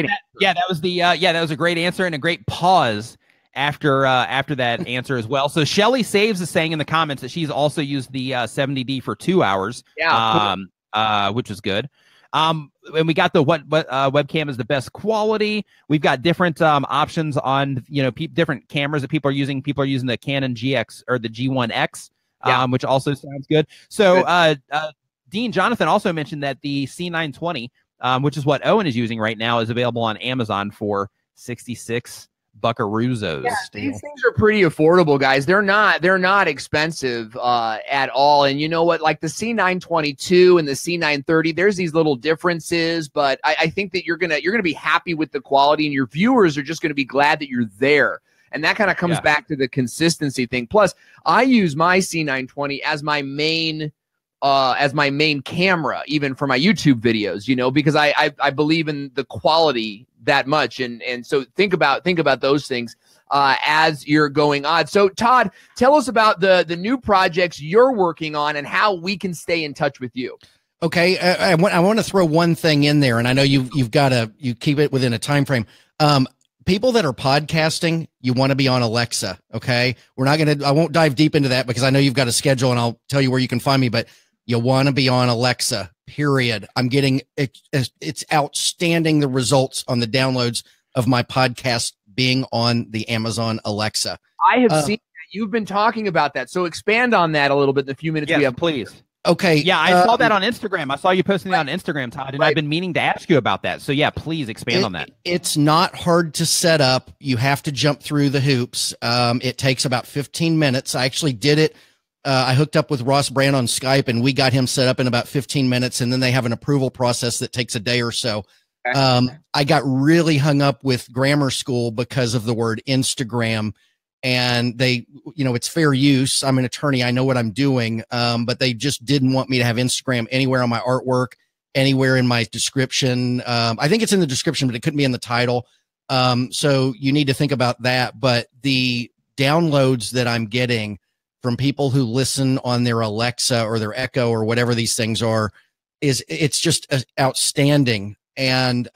Speaker 1: was a great answer and a great pause after that answer as well. So Shelly Saves is saying in the comments that she's also used the 70D for 2 hours, which is good. And we got the what webcam is the best quality. We've got different options on different cameras that people are using. People are using the Canon GX or the G1X, which also sounds good. So Dean Jonathan also mentioned that the C920, which is what Owen is using right now, is available on Amazon for 66 buckaroozos.
Speaker 2: Yeah, these things are pretty affordable, guys. They're not expensive at all. And you know what? Like the C922 and the C930, there's these little differences, but I think that you're gonna be happy with the quality, and your viewers are just gonna be glad that you're there. And that kind of comes back to the consistency thing. Plus, I use my C920 as my main camera, even for my YouTube videos, because I believe in the quality that much. And so think about those things as you're going on. So Todd, tell us about the new projects you're working on and how we can stay in touch with you.
Speaker 6: Okay. I want to throw one thing in there, and I know you keep it within a time frame. People that are podcasting, you want to be on Alexa. Okay. I won't dive deep into that because I know you've got a schedule, and I'll tell you where you can find me, but you want to be on Alexa, period. I'm getting it's outstanding, the results on the downloads of my podcast being on the Amazon Alexa.
Speaker 2: I have seen that. You've been talking about that. So expand on that a little bit in the few minutes we have.
Speaker 1: Please.
Speaker 6: Okay.
Speaker 1: Yeah, I saw that on Instagram. I saw you posting that on Instagram, Todd, and I've been meaning to ask you about that. So yeah, please expand on that.
Speaker 6: It's not hard to set up. You have to jump through the hoops. It takes about 15 minutes. I actually did it. I hooked up with Ross Brand on Skype, and we got him set up in about 15 minutes. And then they have an approval process that takes a day or so. I got really hung up with grammar school because of the word Instagram, and they, it's fair use. I'm an attorney. I know what I'm doing. But they just didn't want me to have Instagram anywhere on my artwork, anywhere in my description. I think it's in the description, but it couldn't be in the title. So you need to think about that. But the downloads that I'm getting from people who listen on their Alexa or their Echo or whatever these things are, it's just outstanding. And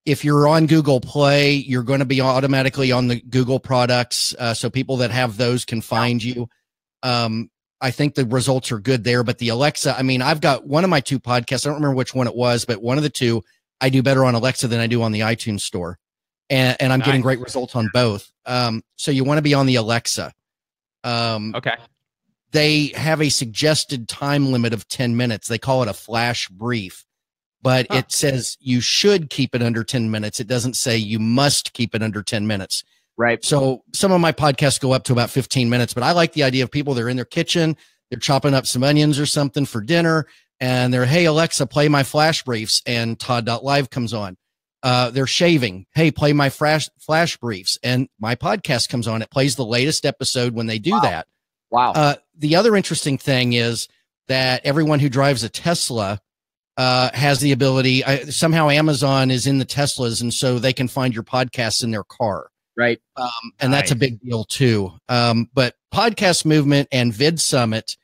Speaker 6: if you're on Google Play, you're going to be automatically on the Google products. So people that have those can find you. I think the results are good there, but the Alexa, I mean, I've got one of my 2 podcasts. I don't remember which one it was, but one of the 2, I do better on Alexa than I do on the iTunes store. And I'm getting great results on both. So you want to be on the Alexa.
Speaker 1: Okay.
Speaker 6: They have a suggested time limit of 10 minutes. They call it a flash brief, but it says you should keep it under 10 minutes. It doesn't say you must keep it under 10 minutes.
Speaker 2: Right.
Speaker 6: So some of my podcasts go up to about 15 minutes, but I like the idea of people, they're in their kitchen, they're chopping up some onions or something for dinner, and they're, hey, Alexa, play my flash briefs, and Todd.live comes on. They're shaving. Hey, play my flash briefs, and my podcast comes on. It plays the latest episode when they do that.
Speaker 2: Wow.
Speaker 6: The other interesting thing is that everyone who drives a Tesla has the ability, somehow Amazon is in the Teslas, and so they can find your podcasts in their car.
Speaker 2: Right.
Speaker 6: And that's a big deal too. But Podcast Movement and Vid Summit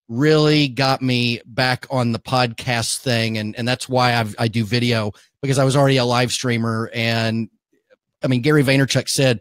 Speaker 6: really got me back on the podcast thing. And that's why I do video, because I was already a live streamer. And I mean, Gary Vaynerchuk said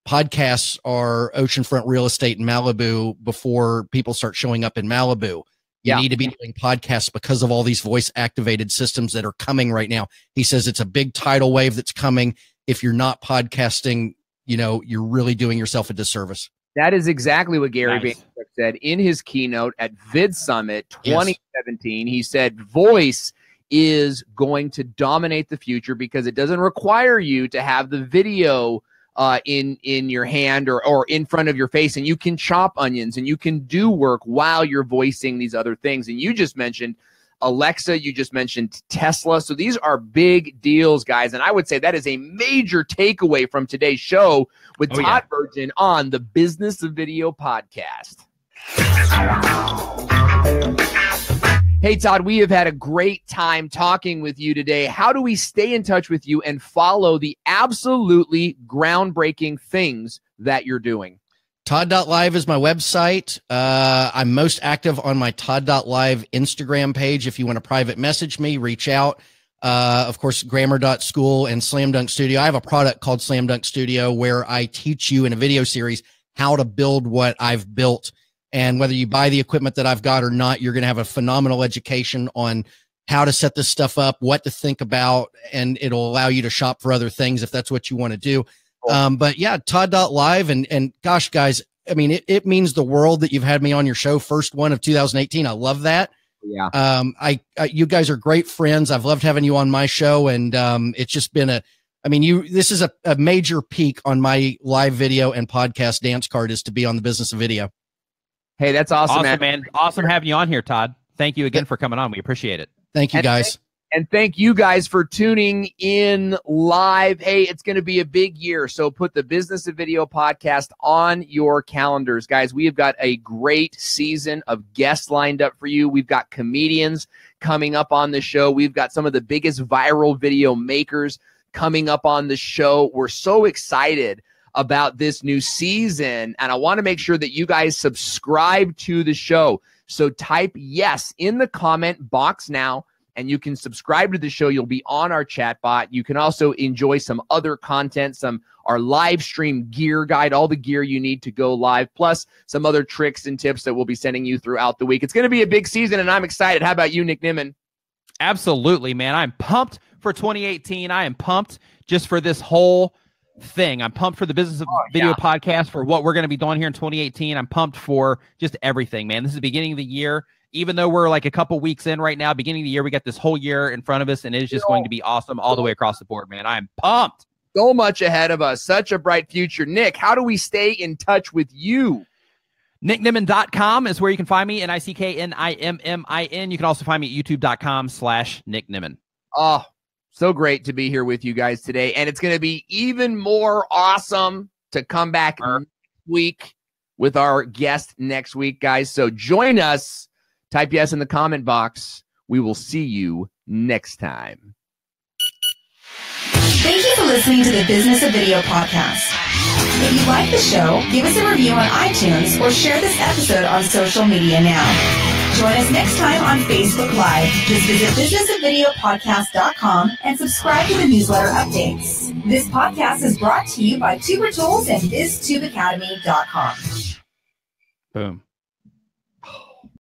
Speaker 6: podcasts are oceanfront real estate in Malibu before people start showing up in Malibu. You need to be doing podcasts because of all these voice activated systems that are coming right now. He says it's a big tidal wave that's coming. If you're not podcasting, you're really doing yourself a disservice.
Speaker 2: That is exactly what Gary Vaynerchuk said in his keynote at Vid Summit 2017. Yes. He said voice is going to dominate the future because it doesn't require you to have the video in your hand or in front of your face, and you can chop onions and you can do work while you're voicing these other things. And you just mentioned Alexa, you just mentioned Tesla. So these are big deals, guys. And I would say that is a major takeaway from today's show with Todd Virgin on the Business of Video podcast. Hey, Todd, we have had a great time talking with you today. How do we stay in touch with you and follow the absolutely groundbreaking things that you're doing?
Speaker 6: Todd.live is my website. I'm most active on my Todd.live Instagram page. If you want to private message me, reach out. Of course, grammar.school and Slam Dunk Studio. I have a product called Slam Dunk Studio where I teach you in a video series how to build what I've built. And whether you buy the equipment that I've got or not, you're going to have a phenomenal education on how to set this stuff up, what to think about, and it'll allow you to shop for other things if that's what you want to do. But yeah, Todd.live and gosh, guys, I mean, it means the world that you've had me on your show. First one of 2018. I love that.
Speaker 2: Yeah.
Speaker 6: You guys are great friends. I've loved having you on my show. And, it's just been this is a major peak on my live video and podcast dance card is to be on the Business of Video.
Speaker 2: Hey, that's awesome,
Speaker 1: man. Awesome having you on here, Todd. Thank you again for coming on. We appreciate it.
Speaker 6: Thank you, guys.
Speaker 2: And thank you guys for tuning in live. Hey, it's going to be a big year, so put the Business of Video podcast on your calendars. Guys, we have got a great season of guests lined up for you. We've got comedians coming up on the show. We've got some of the biggest viral video makers coming up on the show. We're so excited about this new season, and I want to make sure that you guys subscribe to the show. So type yes in the comment box now, and you can subscribe to the show. You'll be on our chat bot. You can also enjoy some other content, our live stream gear guide, all the gear you need to go live, plus some other tricks and tips that we'll be sending you throughout the week. It's going to be a big season, and I'm excited. How about you, Nick Nimmin?
Speaker 1: Absolutely, man. I'm pumped for 2018. I am pumped just for this whole thing. I'm pumped for the Business of Video podcast, for what we're going to be doing here in 2018. I'm pumped for just everything, man. This is the beginning of the year. Even though we're like a couple weeks in right now, beginning of the year, we got this whole year in front of us, and it is just going to be awesome all the way across the board, man. I'm pumped.
Speaker 2: So much ahead of us. Such a bright future. Nick, how do we stay in touch with you?
Speaker 1: NickNimmin.com is where you can find me, NickNimmin. You can also find me at youtube.com/NickNimmin.
Speaker 2: Oh, so great to be here with you guys today. And it's going to be even more awesome to come back next week with our guest next week, guys. So join us. Type yes in the comment box. We will see you next time.
Speaker 3: Thank you for listening to the Business of Video podcast. If you like the show, give us a review on iTunes or share this episode on social media now. Join us next time on Facebook Live. Just visit businessofvideopodcast.com and subscribe to the newsletter updates. This podcast is brought to you by Tuber Tools and BizTubeAcademy.com.
Speaker 1: Boom.